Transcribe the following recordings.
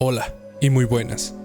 Hola y muy buenas.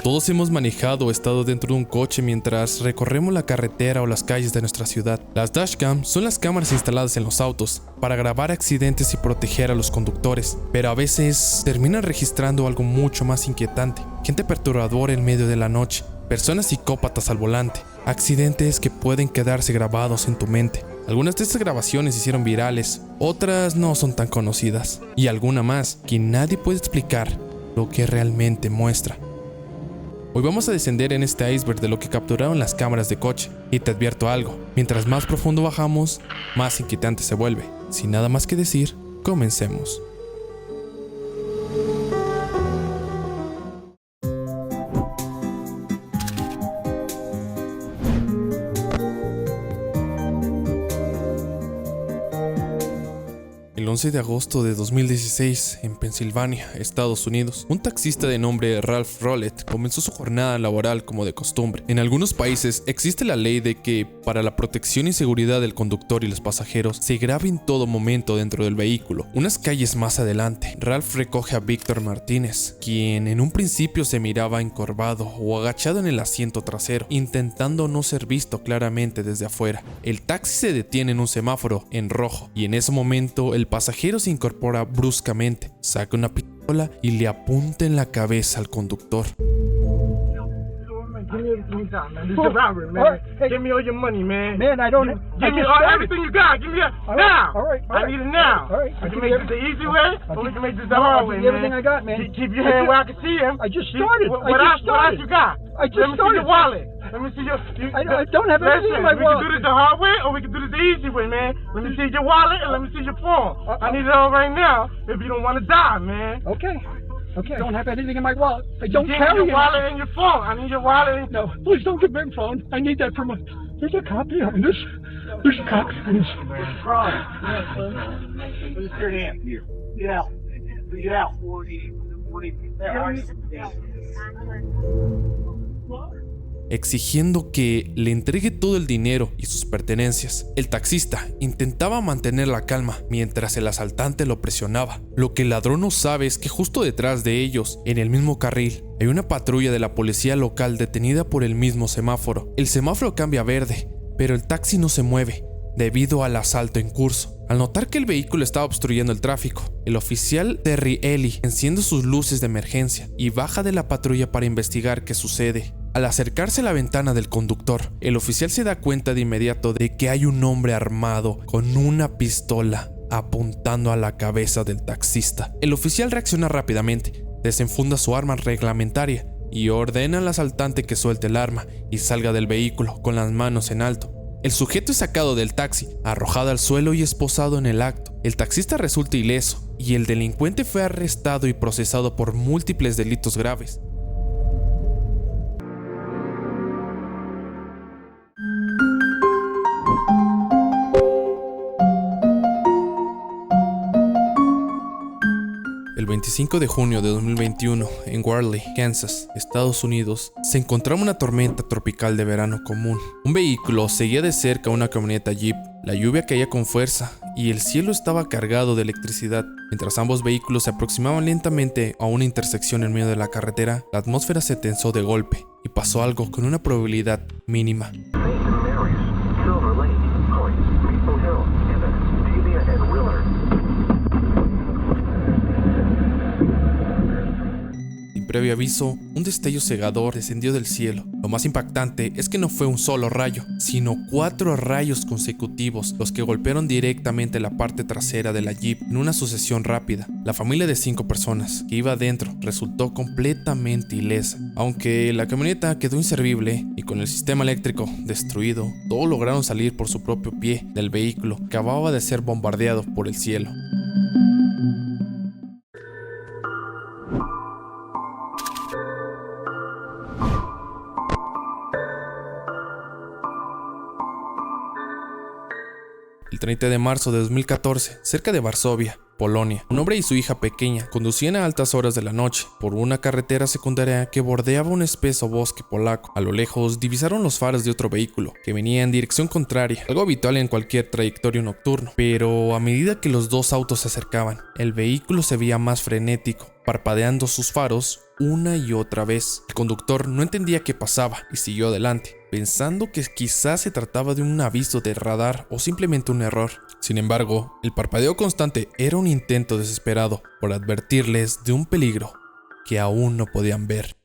Todos hemos manejado o estado dentro de un coche mientras recorremos la carretera o las calles de nuestra ciudad. Las dashcam son las cámaras instaladas en los autos para grabar accidentes y proteger a los conductores, pero a veces terminan registrando algo mucho más inquietante: gente perturbadora en medio de la noche, personas psicópatas al volante, accidentes que pueden quedarse grabados en tu mente. Algunas de estas grabaciones se hicieron virales, otras no son tan conocidas, y alguna más que nadie puede explicar lo que realmente muestra. Hoy vamos a descender en este iceberg de lo que capturaron las cámaras de coche, y te advierto algo: mientras más profundo bajamos, más inquietante se vuelve. Sin nada más que decir, comencemos. El 11 de agosto de 2016, en Pensilvania, Estados Unidos, un taxista de nombre Ralph Rowlett comenzó su jornada laboral como de costumbre. En algunos países existe la ley de que, para la protección y seguridad del conductor y los pasajeros, se grabe en todo momento dentro del vehículo. Unas calles más adelante, Ralph recoge a Víctor Martínez, quien en un principio se miraba encorvado o agachado en el asiento trasero, intentando no ser visto claramente desde afuera. El taxi se detiene en un semáforo en rojo, y en ese momento el pasajero se incorpora bruscamente, saca una pistola y le apunta en la cabeza al conductor. Give me everything you got, man. This is a robbery, man. Hey. Give me all your money, man. Man, I don't. Give me everything you got. Give me that now. All right. I need it now. All right. We can make this the easy way, or we can make this the hard way, man. Everything I got, man. Keep your hand where I can see him. I just started. What else you got? I just Let me started. see your wallet. Let me see your. I don't have anything in my we wallet. can do this the hard way, or we can do this the easy way, man. Let me see your wallet and let me see your phone. I need it all right now. If you don't want to die, man. Okay. I don't have anything in my wallet. I don't Give carry me your wallet anything. and your phone. I need your wallet. And... No, please don't give me my phone. I need that for my. There's a copy on this. There's a copy on this. Put your hand here. Get out. Get out. Exigiendo que le entregue todo el dinero y sus pertenencias. El taxista intentaba mantener la calma mientras el asaltante lo presionaba. Lo que el ladrón no sabe es que justo detrás de ellos, en el mismo carril, hay una patrulla de la policía local detenida por el mismo semáforo. El semáforo cambia a verde, pero el taxi no se mueve debido al asalto en curso. Al notar que el vehículo estaba obstruyendo el tráfico, el oficial Terry Ely enciende sus luces de emergencia y baja de la patrulla para investigar qué sucede. Al acercarse a la ventana del conductor, el oficial se da cuenta de inmediato de que hay un hombre armado con una pistola apuntando a la cabeza del taxista. El oficial reacciona rápidamente, desenfunda su arma reglamentaria y ordena al asaltante que suelte el arma y salga del vehículo con las manos en alto. El sujeto es sacado del taxi, arrojado al suelo y esposado en el acto. El taxista resulta ileso y el delincuente fue arrestado y procesado por múltiples delitos graves. El 25 de junio de 2021, en Warley, Kansas, Estados Unidos, se encontraba una tormenta tropical de verano común. Un vehículo seguía de cerca una camioneta Jeep. La lluvia caía con fuerza y el cielo estaba cargado de electricidad. Mientras ambos vehículos se aproximaban lentamente a una intersección en medio de la carretera, la atmósfera se tensó de golpe y pasó algo con una probabilidad mínima. Previo aviso, un destello cegador descendió del cielo. Lo más impactante es que no fue un solo rayo, sino 4 rayos consecutivos los que golpearon directamente la parte trasera de la Jeep en una sucesión rápida. La familia de 5 personas que iba adentro resultó completamente ilesa. Aunque la camioneta quedó inservible y con el sistema eléctrico destruido, todos lograron salir por su propio pie del vehículo que acababa de ser bombardeado por el cielo. El 30 de marzo de 2014, cerca de Varsovia, Polonia. Un hombre y su hija pequeña conducían a altas horas de la noche por una carretera secundaria que bordeaba un espeso bosque polaco. A lo lejos divisaron los faros de otro vehículo que venía en dirección contraria, algo habitual en cualquier trayectoria nocturno. Pero a medida que los dos autos se acercaban, el vehículo se veía más frenético, parpadeando sus faros una y otra vez. El conductor no entendía qué pasaba y siguió adelante, pensando que quizás se trataba de un aviso de radar o simplemente un error. Sin embargo, el parpadeo constante era un intento desesperado por advertirles de un peligro que aún no podían ver.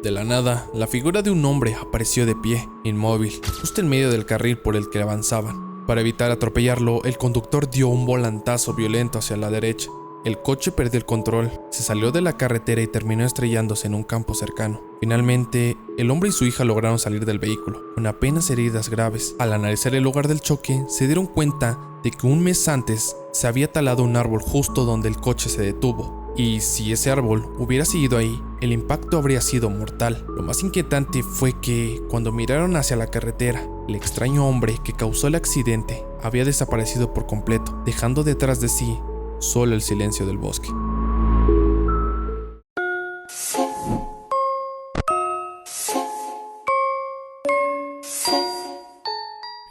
De la nada, la figura de un hombre apareció de pie, inmóvil, justo en medio del carril por el que avanzaban. Para evitar atropellarlo, el conductor dio un volantazo violento hacia la derecha. El coche perdió el control, se salió de la carretera y terminó estrellándose en un campo cercano. Finalmente, el hombre y su hija lograron salir del vehículo, con apenas heridas graves. Al analizar el lugar del choque, se dieron cuenta de que un mes antes se había talado un árbol justo donde el coche se detuvo. Y si ese árbol hubiera seguido ahí, el impacto habría sido mortal. Lo más inquietante fue que, cuando miraron hacia la carretera, el extraño hombre que causó el accidente había desaparecido por completo, dejando detrás de sí solo el silencio del bosque.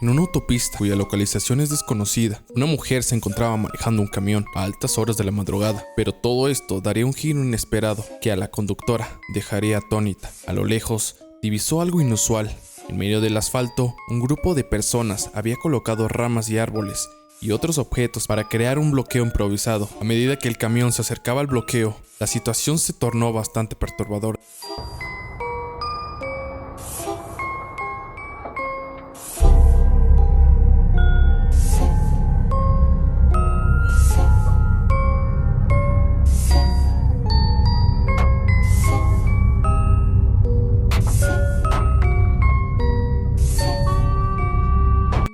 En una autopista cuya localización es desconocida, una mujer se encontraba manejando un camión a altas horas de la madrugada, pero todo esto daría un giro inesperado que a la conductora dejaría atónita. A lo lejos, divisó algo inusual. En medio del asfalto, un grupo de personas había colocado ramas y árboles y otros objetos para crear un bloqueo improvisado. A medida que el camión se acercaba al bloqueo, la situación se tornó bastante perturbadora.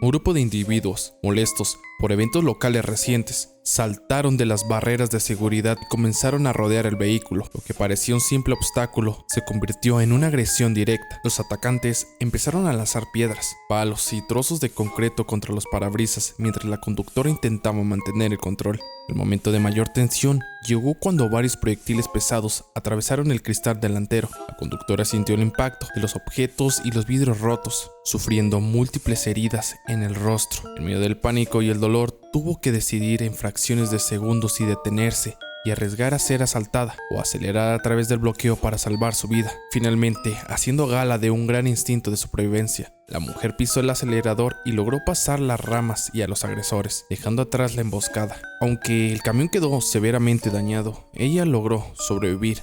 Un grupo de individuos, molestos por eventos locales recientes, saltaron de las barreras de seguridad y comenzaron a rodear el vehículo. Lo que parecía un simple obstáculo se convirtió en una agresión directa. Los atacantes empezaron a lanzar piedras, palos y trozos de concreto contra los parabrisas mientras la conductora intentaba mantener el control. El momento de mayor tensión llegó cuando varios proyectiles pesados atravesaron el cristal delantero. La conductora sintió el impacto de los objetos y los vidrios rotos, sufriendo múltiples heridas en el rostro. En medio del pánico y el dolor, tuvo que decidir en fracciones de segundos si detenerse y arriesgar a ser asaltada o acelerar a través del bloqueo para salvar su vida. Finalmente, haciendo gala de un gran instinto de supervivencia, la mujer pisó el acelerador y logró pasar las ramas y a los agresores, dejando atrás la emboscada. Aunque el camión quedó severamente dañado, ella logró sobrevivir.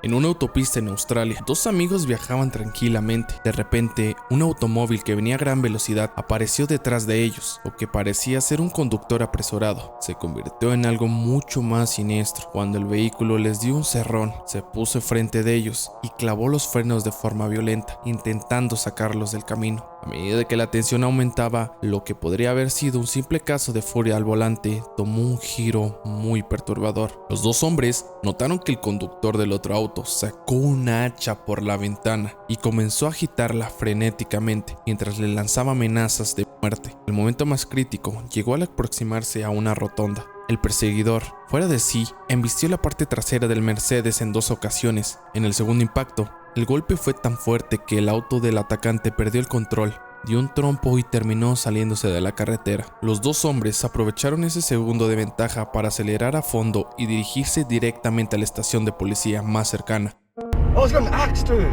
En una autopista en Australia, dos amigos viajaban tranquilamente. De repente, un automóvil que venía a gran velocidad apareció detrás de ellos. Lo que parecía ser un conductor apresurado se convirtió en algo mucho más siniestro. Cuando el vehículo les dio un cerrón, se puso frente de ellos y clavó los frenos de forma violenta, intentando sacarlos del camino. A medida que la tensión aumentaba, lo que podría haber sido un simple caso de furia al volante tomó un giro muy perturbador. Los dos hombres notaron que el conductor del otro auto sacó una hacha por la ventana y comenzó a agitarla frenéticamente mientras le lanzaba amenazas de muerte. El momento más crítico llegó al aproximarse a una rotonda. El perseguidor, fuera de sí, embistió la parte trasera del Mercedes en 2 ocasiones. En el segundo impacto, el golpe fue tan fuerte que el auto del atacante perdió el control, dio un trompo y terminó saliéndose de la carretera. Los dos hombres aprovecharon ese segundo de ventaja para acelerar a fondo y dirigirse directamente a la estación de policía más cercana. I was getting axed, dude.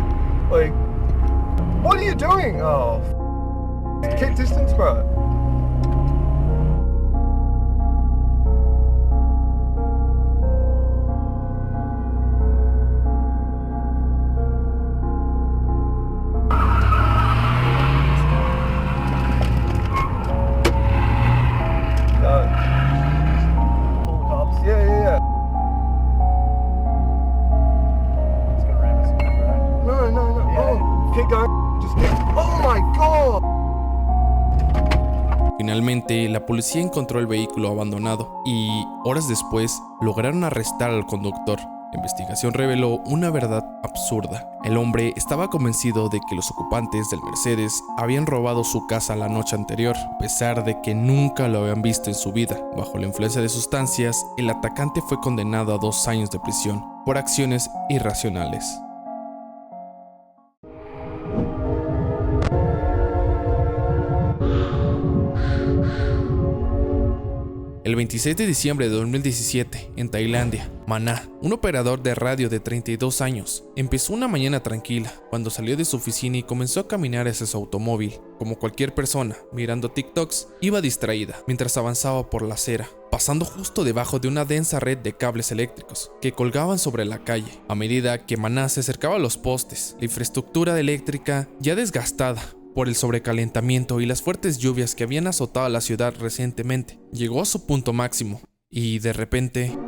Like, what are you doing? Oh, keep distance, bro. Keep going. Just keep. Oh my God! Finalmente, la policía encontró el vehículo abandonado y, horas después, lograron arrestar al conductor. La investigación reveló una verdad absurda. El hombre estaba convencido de que los ocupantes del Mercedes habían robado su casa la noche anterior, a pesar de que nunca lo habían visto en su vida. Bajo la influencia de sustancias, el atacante fue condenado a 2 años de prisión por acciones irracionales. El 26 de diciembre de 2017, en Tailandia, Maná, un operador de radio de 32 años, empezó una mañana tranquila cuando salió de su oficina y comenzó a caminar hacia su automóvil. Como cualquier persona, mirando TikToks, iba distraída mientras avanzaba por la acera, pasando justo debajo de una densa red de cables eléctricos que colgaban sobre la calle. A medida que Maná se acercaba a los postes, la infraestructura eléctrica, ya desgastada por el sobrecalentamiento y las fuertes lluvias que habían azotado a la ciudad recientemente, llegó a su punto máximo y de repente...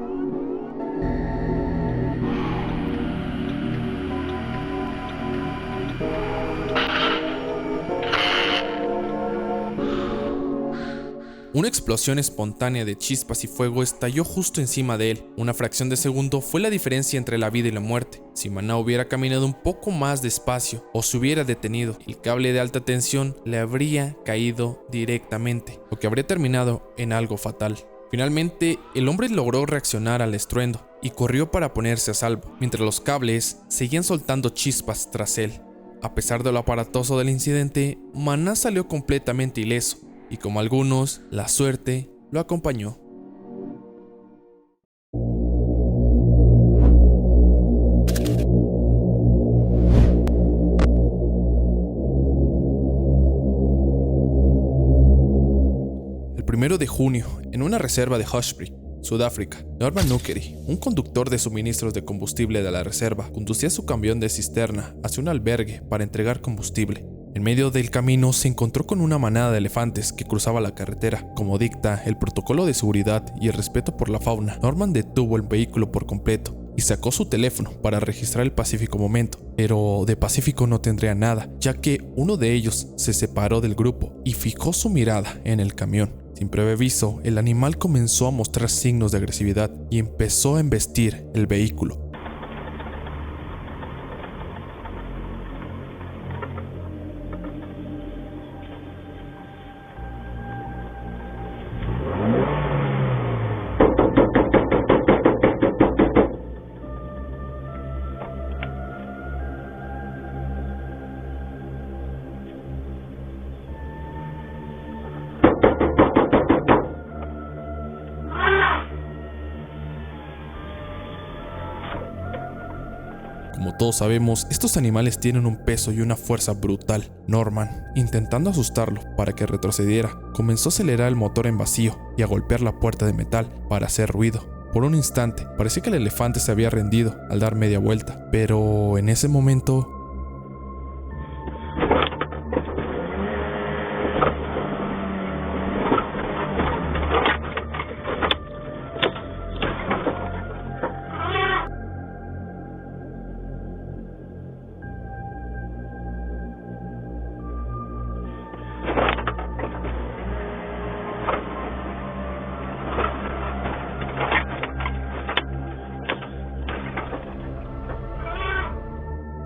Una explosión espontánea de chispas y fuego estalló justo encima de él. Una fracción de segundo fue la diferencia entre la vida y la muerte. Si Maná hubiera caminado un poco más despacio o se hubiera detenido, el cable de alta tensión le habría caído directamente, lo que habría terminado en algo fatal. Finalmente, el hombre logró reaccionar al estruendo y corrió para ponerse a salvo, mientras los cables seguían soltando chispas tras él. A pesar de lo aparatoso del incidente, Maná salió completamente ileso. Y como algunos, la suerte lo acompañó. El 1 de junio, en una reserva de Horsesbru, Sudáfrica, Norman Nukeri, un conductor de suministros de combustible de la reserva, conducía su camión de cisterna hacia un albergue para entregar combustible. En medio del camino se encontró con una manada de elefantes que cruzaba la carretera. Como dicta el protocolo de seguridad y el respeto por la fauna, Norman detuvo el vehículo por completo y sacó su teléfono para registrar el pacífico momento. Pero de pacífico no tendría nada, ya que uno de ellos se separó del grupo y fijó su mirada en el camión. Sin previo aviso, el animal comenzó a mostrar signos de agresividad y empezó a embestir el vehículo. Como todos sabemos, estos animales tienen un peso y una fuerza brutal. Norman, intentando asustarlo para que retrocediera, comenzó a acelerar el motor en vacío y a golpear la puerta de metal para hacer ruido. Por un instante, parecía que el elefante se había rendido al dar media vuelta, pero en ese momento...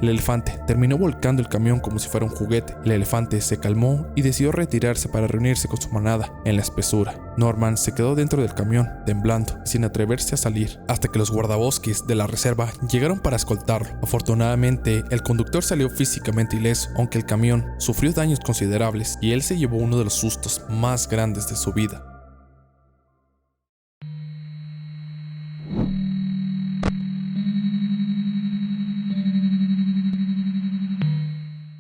El elefante terminó volcando el camión como si fuera un juguete. El elefante se calmó y decidió retirarse para reunirse con su manada en la espesura. Norman se quedó dentro del camión, temblando, sin atreverse a salir, hasta que los guardabosques de la reserva llegaron para escoltarlo. Afortunadamente, el conductor salió físicamente ileso, aunque el camión sufrió daños considerables y él se llevó uno de los sustos más grandes de su vida.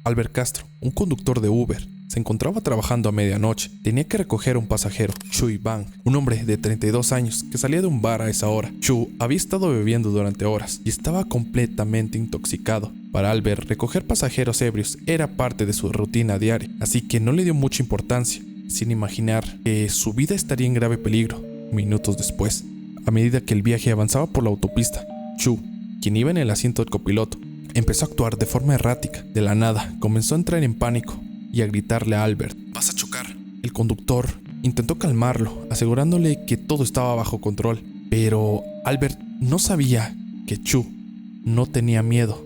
Albert Castro, un conductor de Uber, se encontraba trabajando a medianoche. Tenía que recoger a un pasajero, Chui Bang, un hombre de 32 años que salía de un bar a esa hora. Chu había estado bebiendo durante horas y estaba completamente intoxicado. Para Albert, recoger pasajeros ebrios era parte de su rutina diaria, así que no le dio mucha importancia, sin imaginar que su vida estaría en grave peligro minutos después. A medida que el viaje avanzaba por la autopista, Chu, quien iba en el asiento del copiloto, empezó a actuar de forma errática. De la nada, comenzó a entrar en pánico y a gritarle a Albert: «Vas a chocar». El conductor intentó calmarlo, asegurándole que todo estaba bajo control, pero Albert no sabía que Chu no tenía miedo,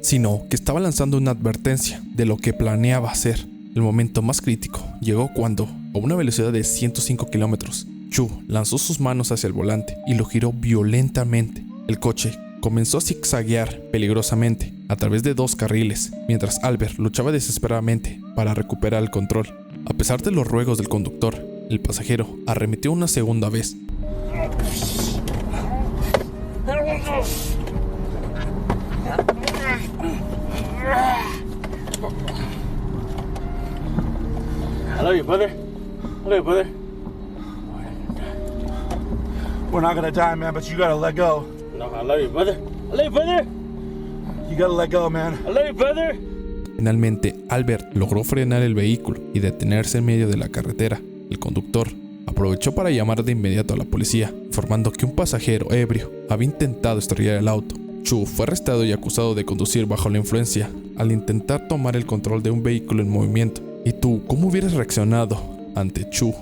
sino que estaba lanzando una advertencia de lo que planeaba hacer. El momento más crítico llegó cuando, a una velocidad de 105 kilómetros, Chu lanzó sus manos hacia el volante y lo giró violentamente. El coche comenzó a zigzaguear peligrosamente a través de 2 carriles, mientras Albert luchaba desesperadamente para recuperar el control. A pesar de los ruegos del conductor, el pasajero arremetió una segunda vez. I love you, brother. I love you, brother. We're not gonna die, man, but you gotta let go. No, I love you, brother. I love you, brother. You gotta let go, man. I love you, brother. Finalmente, Albert logró frenar el vehículo y detenerse en medio de la carretera. El conductor aprovechó para llamar de inmediato a la policía, informando que un pasajero ebrio había intentado estrellar el auto. Chu fue arrestado y acusado de conducir bajo la influencia al intentar tomar el control de un vehículo en movimiento. ¿Y tú, cómo hubieras reaccionado ante Chu?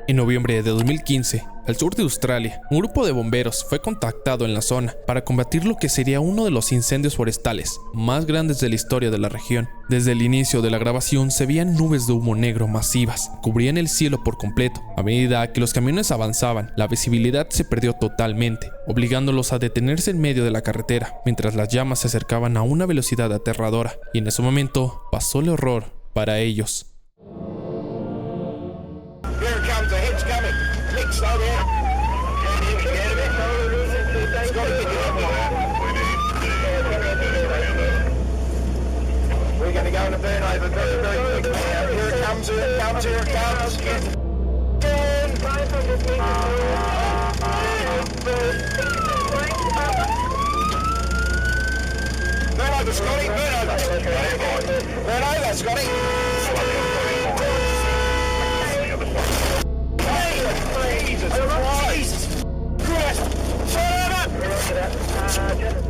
En noviembre de 2015, al sur de Australia, un grupo de bomberos fue contactado en la zona para combatir lo que sería uno de los incendios forestales más grandes de la historia de la región. Desde el inicio de la grabación se veían nubes de humo negro masivas, cubrían el cielo por completo. A medida que los camiones avanzaban, la visibilidad se perdió totalmente, obligándolos a detenerse en medio de la carretera, mientras las llamas se acercaban a una velocidad aterradora. Y en ese momento pasó el horror para ellos. We're gonna go in a burn over very, very quick. Here it comes, here it comes, here it comes. Burn over, Scotty, burn over. Burn over, Scotty.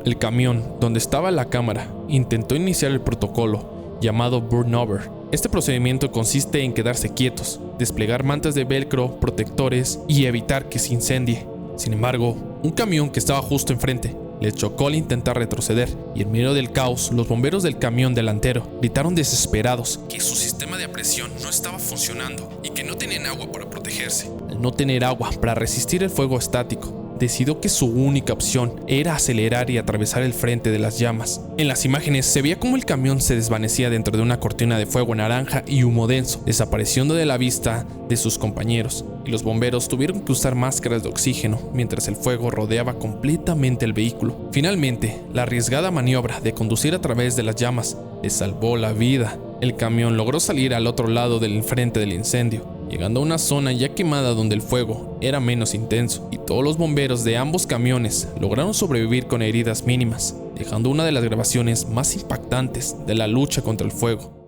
El camión donde estaba la cámara intentó iniciar el protocolo llamado burn over. Este procedimiento consiste en quedarse quietos, desplegar mantas de velcro, protectores y evitar que se incendie. Sin embargo, un camión que estaba justo enfrente le chocó al intentar retroceder, y en medio del caos, los bomberos del camión delantero gritaron desesperados que su sistema de presión no estaba funcionando y que no tenían agua para protegerse. Al no tener agua para resistir el fuego estático, decidió que su única opción era acelerar y atravesar el frente de las llamas. En las imágenes se veía cómo el camión se desvanecía dentro de una cortina de fuego naranja y humo denso, desapareciendo de la vista de sus compañeros, y los bomberos tuvieron que usar máscaras de oxígeno mientras el fuego rodeaba completamente el vehículo. Finalmente, la arriesgada maniobra de conducir a través de las llamas les salvó la vida. El camión logró salir al otro lado del frente del incendio, llegando a una zona ya quemada donde el fuego era menos intenso, y todos los bomberos de ambos camiones lograron sobrevivir con heridas mínimas, dejando una de las grabaciones más impactantes de la lucha contra el fuego.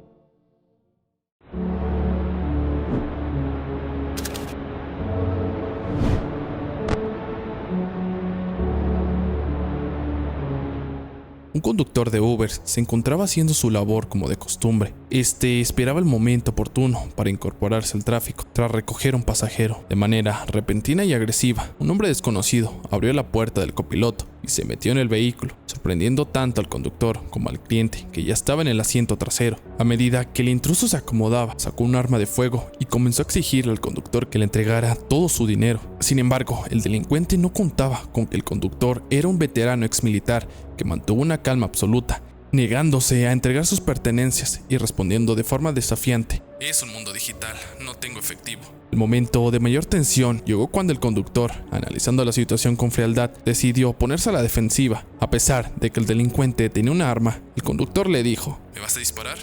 Un conductor de Uber se encontraba haciendo su labor como de costumbre. Esperaba el momento oportuno para incorporarse al tráfico. Tras recoger un pasajero de manera repentina y agresiva, un hombre desconocido abrió la puerta del copiloto y se metió en el vehículo, sorprendiendo tanto al conductor como al cliente, que ya estaba en el asiento trasero. A medida que el intruso se acomodaba, sacó un arma de fuego y comenzó a exigirle al conductor que le entregara todo su dinero. Sin embargo, el delincuente no contaba con que el conductor era un veterano exmilitar que mantuvo una calma absoluta, negándose a entregar sus pertenencias y respondiendo de forma desafiante: «Es un mundo digital, no tengo efectivo». El momento de mayor tensión llegó cuando el conductor, analizando la situación con frialdad, decidió ponerse a la defensiva. A pesar de que el delincuente tenía una arma, el conductor le dijo: «¿Me vas a disparar?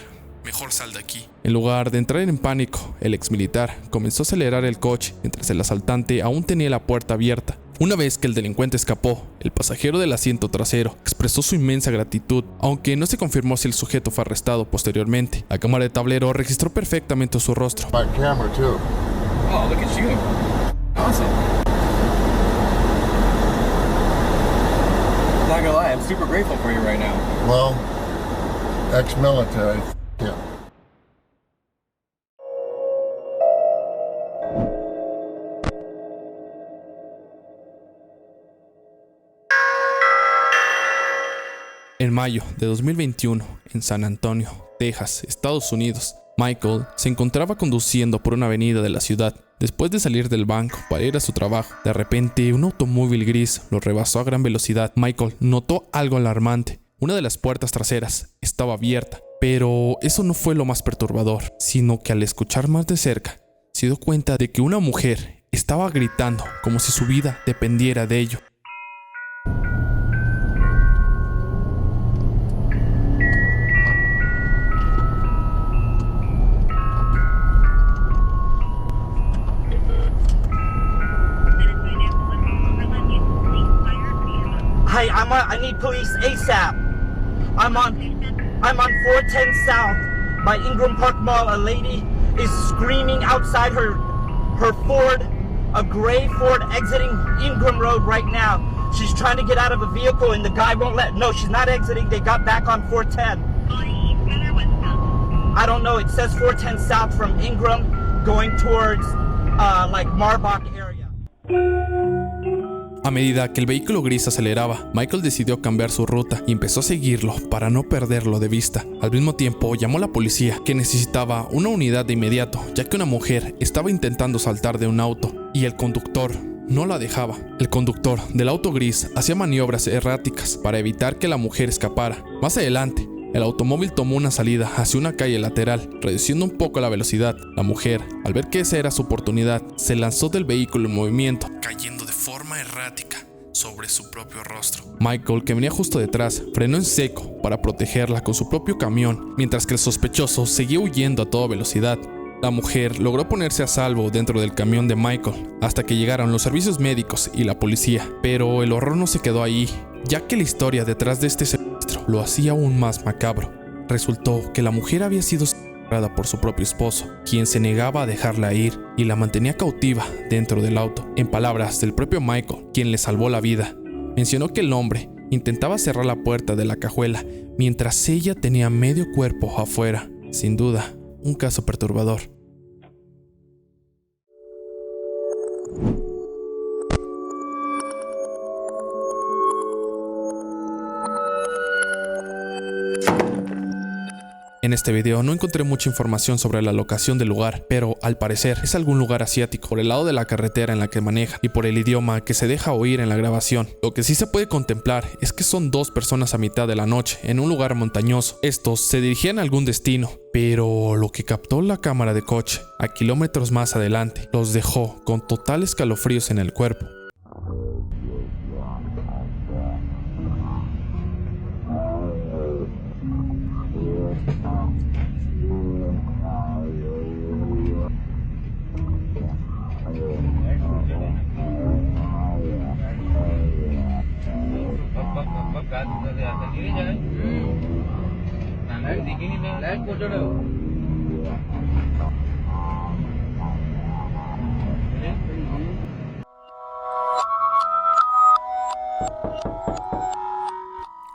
Mejor sal de aquí». En lugar de entrar en pánico, el exmilitar comenzó a acelerar el coche mientras el asaltante aún tenía la puerta abierta. Una vez que el delincuente escapó, el pasajero del asiento trasero expresó su inmensa gratitud, aunque no se confirmó si el sujeto fue arrestado posteriormente. La cámara de tablero registró perfectamente su rostro. My camera too. Oh, look at you. Awesome. Not gonna lie, I'm super grateful for you right now. Well, ex-military. Yeah. En mayo de 2021, en San Antonio, Texas, Estados Unidos, Michael se encontraba conduciendo por una avenida de la ciudad. Después de salir del banco para ir a su trabajo, de repente un automóvil gris lo rebasó a gran velocidad. Michael notó algo alarmante. Una de las puertas traseras estaba abierta, pero eso no fue lo más perturbador, sino que al escuchar más de cerca, se dio cuenta de que una mujer estaba gritando como si su vida dependiera de ello. Hey, I need police ASAP. I'm on 410 South by Ingram Park Mall. A lady is screaming outside her Ford, a gray Ford exiting Ingram Road right now. She's trying to get out of a vehicle and the guy won't let. No, she's not exiting. They got back on 410. I don't know. It says 410 South from Ingram going towards like Marbach area. A medida que el vehículo gris aceleraba, Michael decidió cambiar su ruta y empezó a seguirlo para no perderlo de vista. Al mismo tiempo, llamó a la policía, que necesitaba una unidad de inmediato, ya que una mujer estaba intentando saltar de un auto y el conductor no la dejaba. El conductor del auto gris hacía maniobras erráticas para evitar que la mujer escapara. Más adelante, el automóvil tomó una salida hacia una calle lateral, reduciendo un poco la velocidad. La mujer, al ver que esa era su oportunidad, se lanzó del vehículo en movimiento, cayendo de forma errática sobre su propio rostro. Michael, que venía justo detrás, frenó en seco para protegerla con su propio camión, mientras que el sospechoso seguía huyendo a toda velocidad. La mujer logró ponerse a salvo dentro del camión de Michael hasta que llegaron los servicios médicos y la policía, pero el horror no se quedó ahí, ya que la historia detrás de este secuestro lo hacía aún más macabro. Resultó que la mujer había sido secuestrada por su propio esposo, quien se negaba a dejarla ir y la mantenía cautiva dentro del auto. En palabras del propio Michael, quien le salvó la vida, mencionó que el hombre intentaba cerrar la puerta de la cajuela mientras ella tenía medio cuerpo afuera. Sin duda, un caso perturbador. En este video no encontré mucha información sobre la locación del lugar, pero al parecer es algún lugar asiático, por el lado de la carretera en la que maneja y por el idioma que se deja oír en la grabación. Lo que sí se puede contemplar es que son dos personas a mitad de la noche, en un lugar montañoso. Estos se dirigían a algún destino, pero lo que captó la cámara de coche a kilómetros más adelante los dejó con total escalofríos en el cuerpo.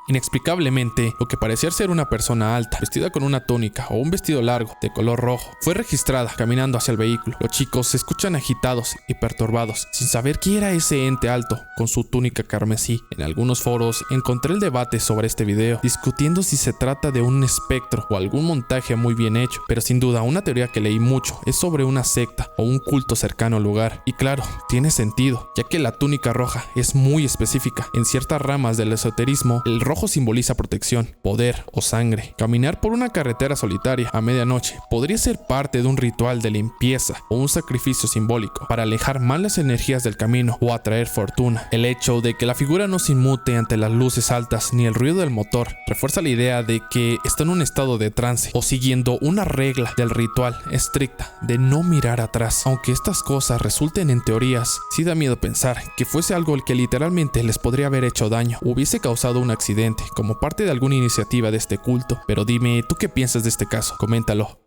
Inexplicablemente, lo que parecía ser una persona alta, vestida con una túnica o un vestido largo de color rojo, fue registrada caminando hacia el vehículo. Los chicos se escuchan agitados y perturbados, sin saber quién era ese ente alto con su túnica carmesí. En algunos foros encontré el debate sobre este video, discutiendo si se trata de un espectro o algún montaje muy bien hecho, pero sin duda una teoría que leí mucho es sobre una secta o un culto cercano al lugar. Y claro, tiene sentido, ya que la túnica roja es muy específica. En ciertas ramas del esoterismo, el rojo simboliza protección, poder o sangre. Caminar por una carretera solitaria a medianoche podría ser parte de un ritual de limpieza o un sacrificio simbólico para alejar malas energías del camino o atraer fortuna. El hecho de que la figura no se inmute ante las luces altas ni el ruido del motor refuerza la idea de que está en un estado de trance o siguiendo una regla del ritual estricta de no mirar atrás. Aunque estas cosas resulten en teorías, sí da miedo pensar que fuese algo el que literalmente les podría haber hecho daño o hubiese causado un accidente como parte de alguna iniciativa de este culto. Pero dime, ¿tú qué piensas de este caso? Coméntalo.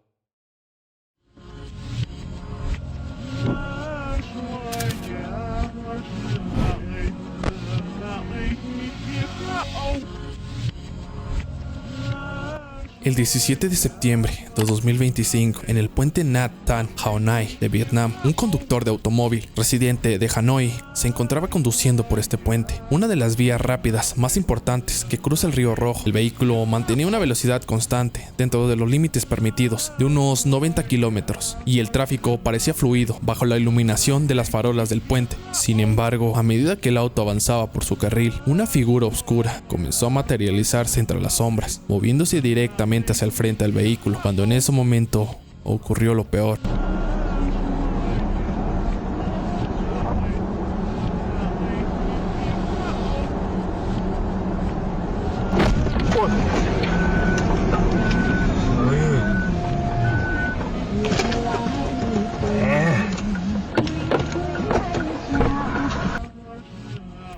El 17 de septiembre de 2025, en el puente Nhat Tan Haonai de Vietnam, un conductor de automóvil residente de Hanoi se encontraba conduciendo por este puente, una de las vías rápidas más importantes que cruza el río Rojo. El vehículo mantenía una velocidad constante dentro de los límites permitidos de unos 90 kilómetros y el tráfico parecía fluido bajo la iluminación de las farolas del puente. Sin embargo, a medida que el auto avanzaba por su carril, una figura oscura comenzó a materializarse entre las sombras, moviéndose directamente hacia el frente del vehículo, cuando en ese momento ocurrió lo peor.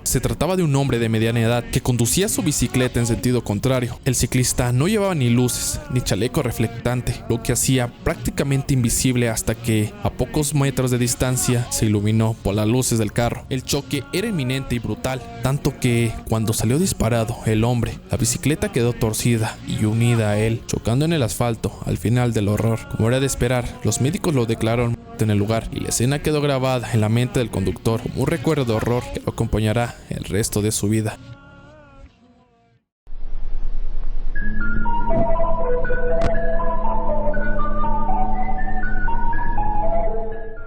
Se trataba de un hombre de mediana edad que conducía su bicicleta en sentido contrario. El ciclista no llevaba ni luces ni chaleco reflectante, lo que hacía prácticamente invisible hasta que, a pocos metros de distancia, se iluminó por las luces del carro. El choque era inminente y brutal, tanto que, cuando salió disparado el hombre, la bicicleta quedó torcida y unida a él, chocando en el asfalto al final del horror. Como era de esperar, los médicos lo declararon en el lugar y la escena quedó grabada en la mente del conductor como un recuerdo de horror que lo acompañará el resto de su vida.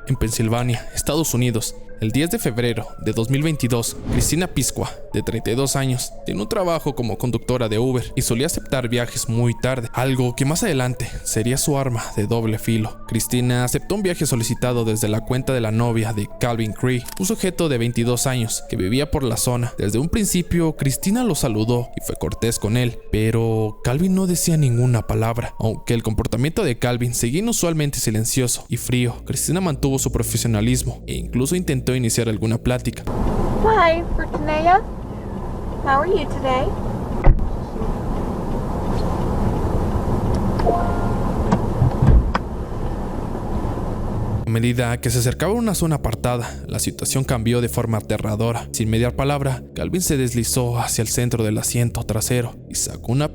En Pensilvania, Estados Unidos, el 10 de febrero de 2022, Cristina Pisqua, de 32 años, tiene un trabajo como conductora de Uber y solía aceptar viajes muy tarde, algo que más adelante sería su arma de doble filo. Cristina aceptó un viaje solicitado desde la cuenta de la novia de Calvin Cree, un sujeto de 22 años que vivía por la zona. Desde un principio, Cristina lo saludó y fue cortés con él, pero Calvin no decía ninguna palabra. Aunque el comportamiento de Calvin seguía inusualmente silencioso y frío, Cristina mantuvo su profesionalismo e incluso intentó iniciar alguna plática. Hi, Fortunea. How are you today? A medida que se acercaba a una zona apartada, la situación cambió de forma aterradora. Sin mediar palabra, Calvin se deslizó hacia el centro del asiento trasero y sacó una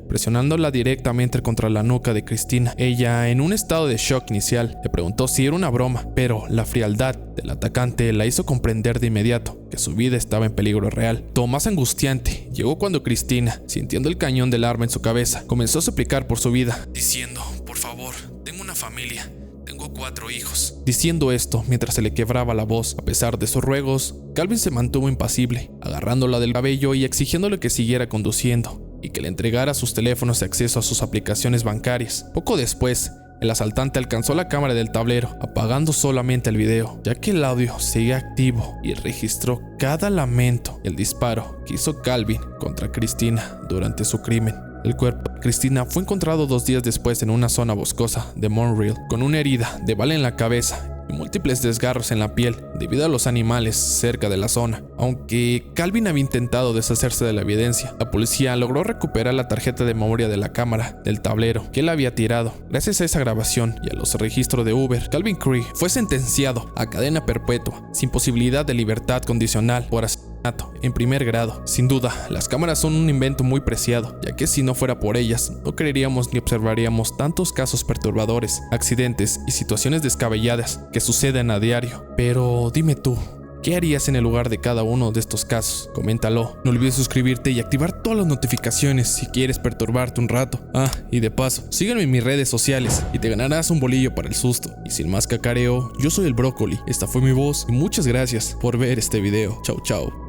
presionándola directamente contra la nuca de Cristina. Ella, en un estado de shock inicial, le preguntó si era una broma, pero la frialdad del atacante la hizo comprender de inmediato que su vida estaba en peligro real. Lo más angustiante llegó cuando Cristina, sintiendo el cañón del arma en su cabeza, comenzó a suplicar por su vida, diciendo: por favor, tengo una familia. Tengo 4 hijos. Diciendo esto mientras se le quebraba la voz. A pesar de sus ruegos, Calvin se mantuvo impasible, agarrándola del cabello y exigiéndole que siguiera conduciendo y que le entregara sus teléfonos de acceso a sus aplicaciones bancarias. Poco después, el asaltante alcanzó la cámara del tablero, apagando solamente el video, ya que el audio seguía activo, y registró cada lamento y el disparo que hizo Calvin contra Cristina durante su crimen. El cuerpo de Cristina fue encontrado 2 días después en una zona boscosa de Montreal, con una herida de bala en la cabeza y múltiples desgarros en la piel debido a los animales cerca de la zona. Aunque Calvin había intentado deshacerse de la evidencia, la policía logró recuperar la tarjeta de memoria de la cámara del tablero que él había tirado. Gracias a esa grabación y a los registros de Uber, Calvin Cree fue sentenciado a cadena perpetua sin posibilidad de libertad condicional por asesinato en primer grado. Sin duda, las cámaras son un invento muy preciado, ya que si no fuera por ellas, no creeríamos ni observaríamos tantos casos perturbadores, accidentes y situaciones descabelladas que suceden a diario. Pero dime tú, ¿qué harías en el lugar de cada uno de estos casos? Coméntalo. No olvides suscribirte y activar todas las notificaciones si quieres perturbarte un rato. Y de paso, sígueme en mis redes sociales y te ganarás un bolillo para el susto. Y sin más cacareo, yo soy el Brócoli. Esta fue mi voz y muchas gracias por ver este video. Chau chau.